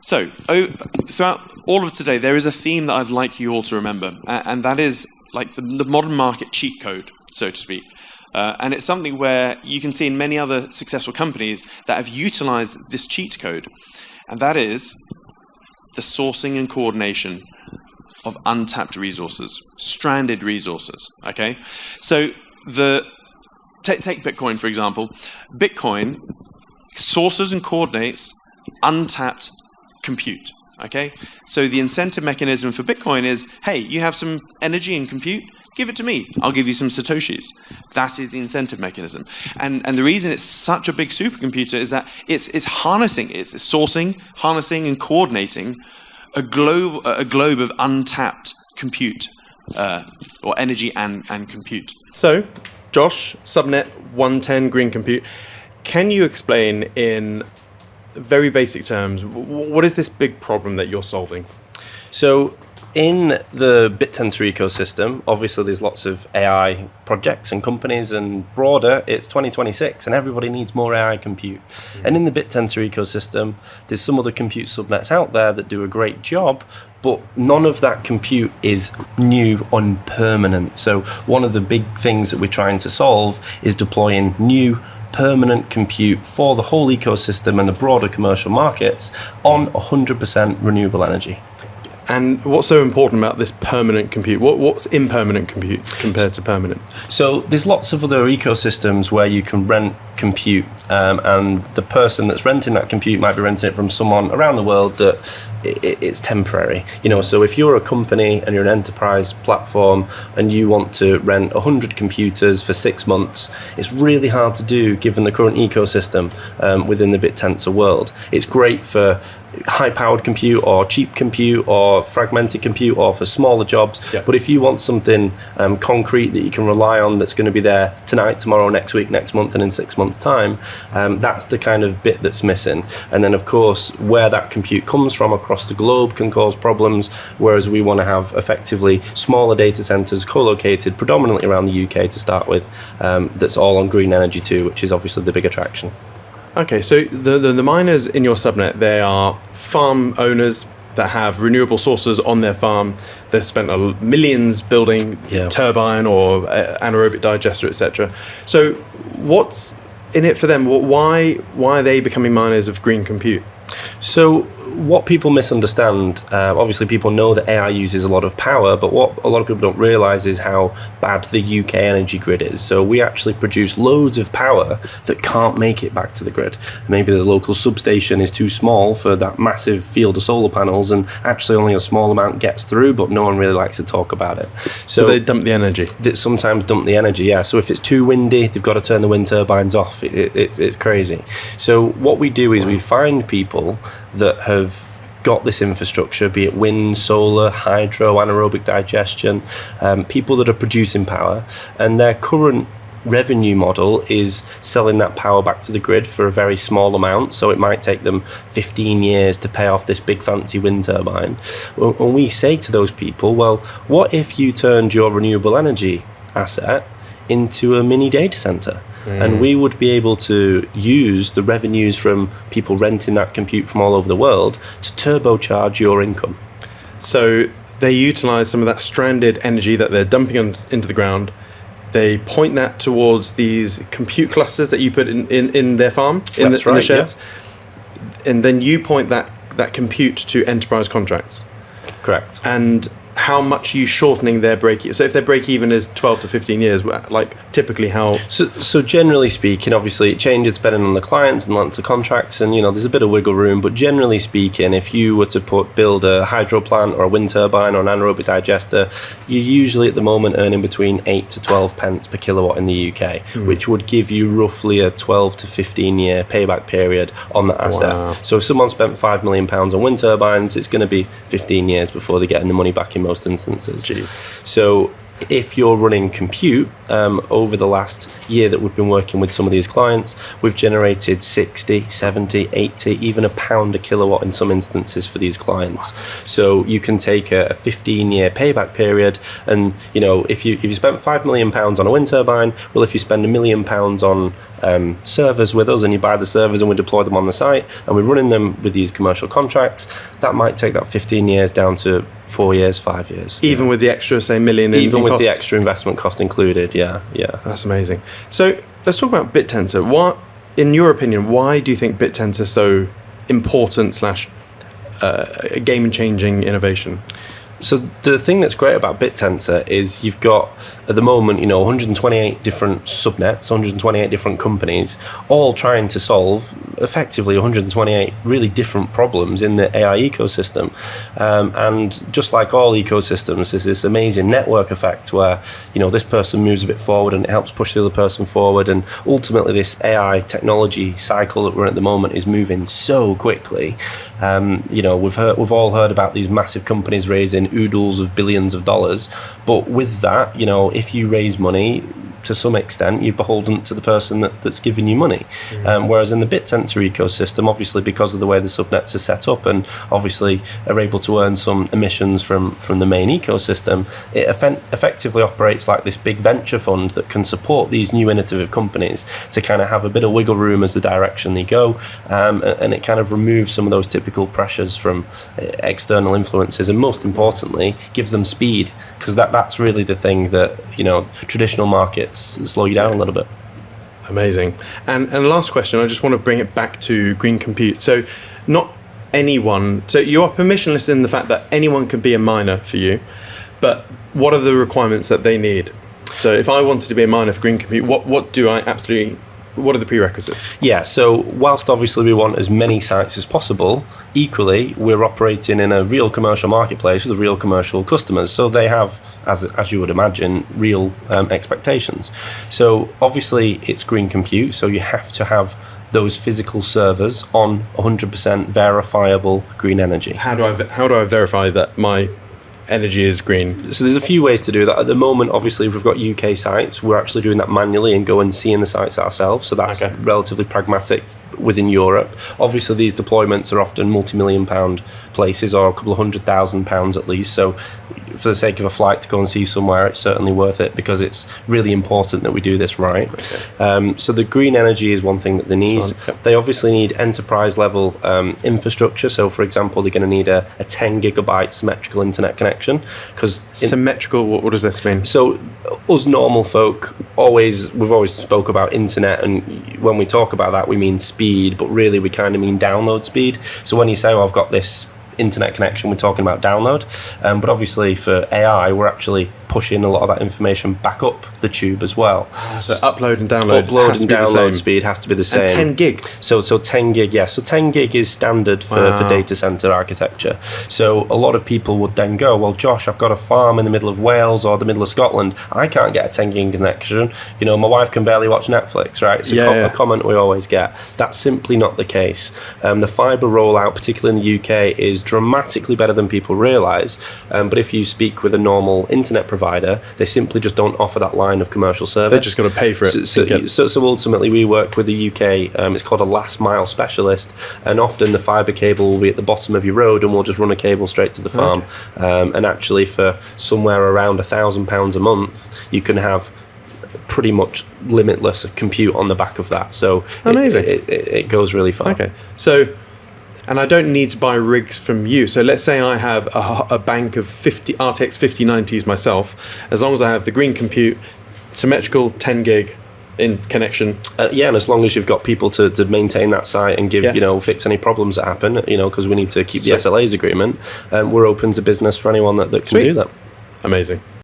So, throughout all of today, there is a theme that I'd like you all to remember, and that is like the modern market cheat code, so to speak. And it's something where you can see in many other successful companies that have utilized this cheat code, and that is the sourcing and coordination of untapped resources, stranded resources. Okay, so take Bitcoin for example. Bitcoin sources and coordinates untapped compute. Okay, so the incentive mechanism for Bitcoin is, hey, you have some energy and compute, give it to me. I'll give you some Satoshis. That is the incentive mechanism. And the reason it's such a big supercomputer is that it's sourcing, harnessing, and coordinating a globe of untapped compute, or energy and compute. So, Josh, subnet 110 green compute. Can you explain in very basic terms, what is this big problem that you're solving? So in the BitTensor ecosystem, obviously there's lots of AI projects and companies, and broader, it's 2026 and everybody needs more AI compute. Mm-hmm. And in the BitTensor ecosystem, there's some other compute subnets out there that do a great job, but none of that compute is new and permanent. So one of the big things that we're trying to solve is deploying new permanent compute for the whole ecosystem and the broader commercial markets on 100% renewable energy. And what's so important about this permanent compute? What's impermanent compute compared to permanent? So there's lots of other ecosystems where you can rent compute, and the person that's renting that compute might be renting it from someone around the world that it's temporary. So if you're a company and you're an enterprise platform and you want to rent 100 computers for 6 months, it's really hard to do given the current ecosystem within the BitTensor world. It's great for high-powered compute or cheap compute or fragmented compute or for smaller jobs. Yeah. But if you want something concrete that you can rely on that's going to be there tonight, tomorrow, next week, next month, and in 6 months' time, that's the kind of bit that's missing. And then, of course, where that compute comes from across the globe can cause problems, whereas we want to have effectively smaller data centers co-located predominantly around the UK to start with, that's all on green energy too, which is obviously the big attraction. Okay, so the miners in your subnet, they are farm owners that have renewable sources on their farm. They've spent millions building turbine or anaerobic digester, etc. So what's in it for them? Why are they becoming miners of green compute? So what people misunderstand, obviously people know that AI uses a lot of power, but what a lot of people don't realise is how bad the UK energy grid is. So we actually produce loads of power that can't make it back to the grid. Maybe the local substation is too small for that massive field of solar panels, and actually only a small amount gets through, but no one really likes to talk about it. So they dump the energy? They sometimes dump the energy, yeah. So if it's too windy, they've got to turn the wind turbines off. It's crazy. So what we do is we find people that have got this infrastructure, be it wind, solar, hydro, anaerobic digestion, people that are producing power, and their current revenue model is selling that power back to the grid for a very small amount. So it might take them 15 years to pay off this big fancy wind turbine. And we say to those people, well, what if you turned your renewable energy asset into a mini data center? And we would be able to use the revenues from people renting that compute from all over the world to turbocharge your income. So they utilize some of that stranded energy that they're dumping into the ground. They point that towards these compute clusters that you put in their farm, in the sheds. Yeah. And then you point that compute to enterprise contracts. Correct. And how much are you shortening their break-even? So if their break-even is 12 to 15 years, like typically how? So generally speaking, obviously it changes depending on the clients and length of contracts, and there's a bit of wiggle room, but generally speaking, if you were to build a hydro plant or a wind turbine or an anaerobic digester, you're usually at the moment earning between 8 to 12 pence per kilowatt in the UK, which would give you roughly a 12 to 15 year payback period on that asset. Wow. So if someone spent £5 million on wind turbines, it's going to be 15 years before they're getting the money back in most instances. Jeez. So if you're running compute, over the last year that we've been working with some of these clients, we've generated 60, 70, 80, even £1 a kilowatt in some instances for these clients. So you can take a 15-year payback period, and if you spent £5 million on a wind turbine, well, if you spend £1 million on servers with us, and you buy the servers and we deploy them on the site, and we're running them with these commercial contracts. That might take that 15 years down to 4 years, 5 years. Even with the extra, say, million even in with cost? the extra investment cost included, yeah. That's amazing. So let's talk about BitTensor. What, in your opinion, why do you think BitTensor is so important / a game-changing innovation? So the thing that's great about BitTensor is you've got, at the moment, 128 different subnets, 128 different companies, all trying to solve effectively 128 really different problems in the AI ecosystem. And just like all ecosystems, there's this amazing network effect where, this person moves a bit forward and it helps push the other person forward. And ultimately, this AI technology cycle that we're in at the moment is moving so quickly. We've all heard about these massive companies raising oodles of billions of dollars, but with that, if you raise money, to some extent, you're beholden to the person that's giving you money. Whereas in the BitTensor ecosystem, obviously because of the way the subnets are set up and obviously are able to earn some emissions from the main ecosystem, it effectively operates like this big venture fund that can support these new innovative companies to kind of have a bit of wiggle room as the direction they go, and it kind of removes some of those typical pressures from external influences, and most importantly, gives them speed, because that's really the thing that, traditional markets slow you down a little bit. Amazing. And last question, I just want to bring it back to green compute. So not anyone, so you are permissionless in the fact that anyone can be a miner for you, but what are the requirements that they need? So if I wanted to be a miner for green compute, what are the prerequisites? Yeah, so whilst obviously we want as many sites as possible, equally we're operating in a real commercial marketplace with real commercial customers. So they have, as you would imagine, real expectations. So obviously it's green compute, so you have to have those physical servers on 100% verifiable green energy. How do I verify that my energy is green? So there's a few ways to do that. At the moment, obviously, if we've got UK sites, we're actually doing that manually and go and seeing the sites ourselves. So that's relatively pragmatic within Europe. Obviously, these deployments are often multi-million pound places, or a couple of £100,000 at least. So for the sake of a flight to go and see somewhere, it's certainly worth it, because it's really important that we do this right. So the green energy is one thing that they need. They obviously need enterprise level infrastructure. So for example, they're going to need a 10 gigabyte symmetrical internet connection. Symmetrical, what does this mean? So us normal folk, we've always spoke about internet, and when we talk about that, we mean speed, but really we kind of mean download speed. So when you say, I've got this internet connection, we're talking about download, but obviously for AI we're actually pushing a lot of that information back up the tube as well. So upload and download speed has to be the same. And 10 gig? So 10 gig, yeah. So 10 gig is standard for data center architecture. So a lot of people would then go, well, Josh, I've got a farm in the middle of Wales or the middle of Scotland. I can't get a 10 gig connection. My wife can barely watch Netflix, right? It's a comment we always get. That's simply not the case. The fibre rollout, particularly in the UK, is dramatically better than people realise. But if you speak with a normal internet provider, they simply just don't offer that line of commercial service. They're just going to pay for it. So ultimately, we work with the UK. It's called a last mile specialist, and often the fibre cable will be at the bottom of your road, and we'll just run a cable straight to the farm. And actually, for somewhere around £1,000 a month, you can have pretty much limitless compute on the back of that. So amazing. It goes really far. Okay, so. And I don't need to buy rigs from you. So let's say I have a bank of 50 RTX 5090s myself. As long as I have the green compute, symmetrical 10 gig in connection. And as long as you've got people to maintain that site and give, fix any problems that happen, because we need to keep the SLAs agreement, we're open to business for anyone that can do that. Amazing.